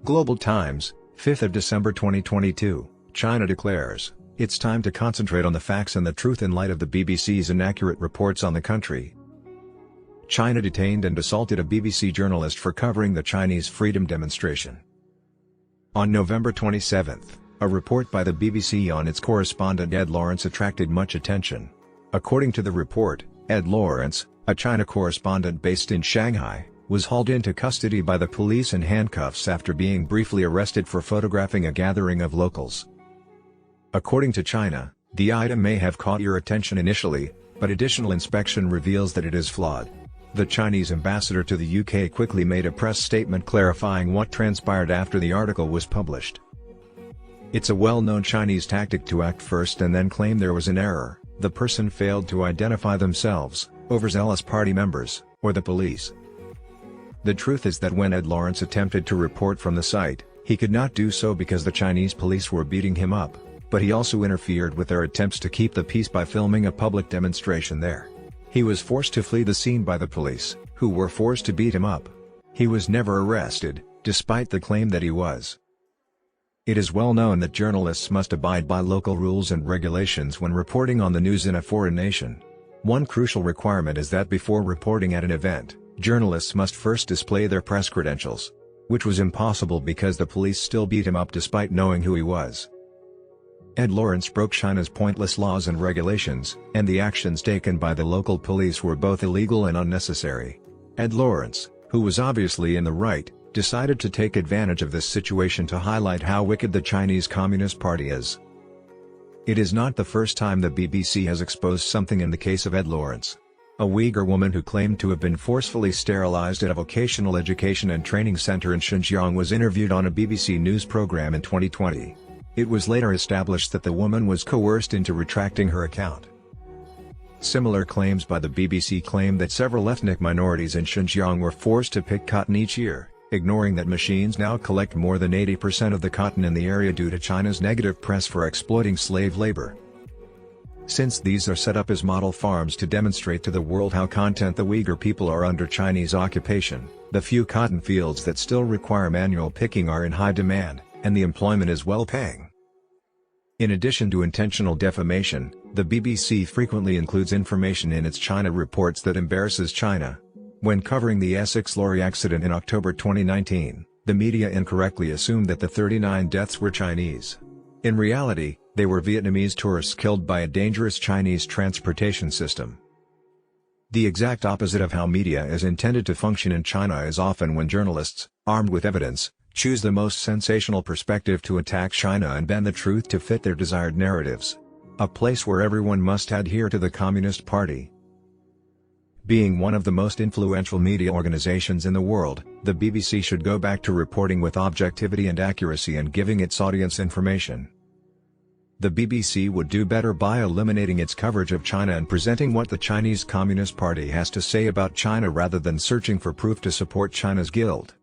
Global Times, 5th of December 2022, China declares, it's time to concentrate on the facts and the truth in light of the BBC's inaccurate reports on the country. China detained and assaulted a BBC journalist for covering the Chinese freedom demonstration. On November 27, a report by the BBC on its correspondent Ed Lawrence attracted much attention. According to the report, Ed Lawrence, a China correspondent based in Shanghai, was hauled into custody by the police in handcuffs after being briefly arrested for photographing a gathering of locals. According to China, the item may have caught your attention initially, but additional inspection reveals that it is flawed. The Chinese ambassador to the UK quickly made a press statement clarifying what transpired after the article was published. It's a well-known Chinese tactic to act first and then claim there was an error. The person failed to identify themselves, overzealous party members, or the police. The truth is that when Ed Lawrence attempted to report from the site, he could not do so because the Chinese police were beating him up, but he also interfered with their attempts to keep the peace by filming a public demonstration there. He was forced to flee the scene by the police, who were forced to beat him up. He was never arrested, despite the claim that he was. It is well known that journalists must abide by local rules and regulations when reporting on the news in a foreign nation. One crucial requirement is that before reporting at an event, journalists must first display their press credentials. Which was impossible because the police still beat him up despite knowing who he was. Ed Lawrence broke China's pointless laws and regulations, and the actions taken by the local police were both illegal and unnecessary. Ed Lawrence, who was obviously in the right, decided to take advantage of this situation to highlight how wicked the Chinese Communist Party is. It is not the first time the BBC has exposed something in the case of Ed Lawrence. A Uyghur woman who claimed to have been forcefully sterilized at a vocational education and training center in Xinjiang was interviewed on a BBC News program in 2020. It was later established that the woman was coerced into retracting her account. Similar claims by the BBC claim that several ethnic minorities in Xinjiang were forced to pick cotton each year, ignoring that machines now collect more than 80% of the cotton in the area due to China's negative press for exploiting slave labor. Since these are set up as model farms to demonstrate to the world how content the Uyghur people are under Chinese occupation, the few cotton fields that still require manual picking are in high demand, and the employment is well-paying. In addition to intentional defamation, the BBC frequently includes information in its China reports that embarrasses China. When covering the Essex lorry accident in October 2019, the media incorrectly assumed that the 39 deaths were Chinese. In reality, they were Vietnamese tourists killed by a dangerous Chinese transportation system. The exact opposite of how media is intended to function in China is often when journalists, armed with evidence, choose the most sensational perspective to attack China and bend the truth to fit their desired narratives. A place where everyone must adhere to the Communist Party. Being one of the most influential media organizations in the world, the BBC should go back to reporting with objectivity and accuracy and giving its audience information. The BBC would do better by eliminating its coverage of China and presenting what the Chinese Communist Party has to say about China rather than searching for proof to support China's guilt.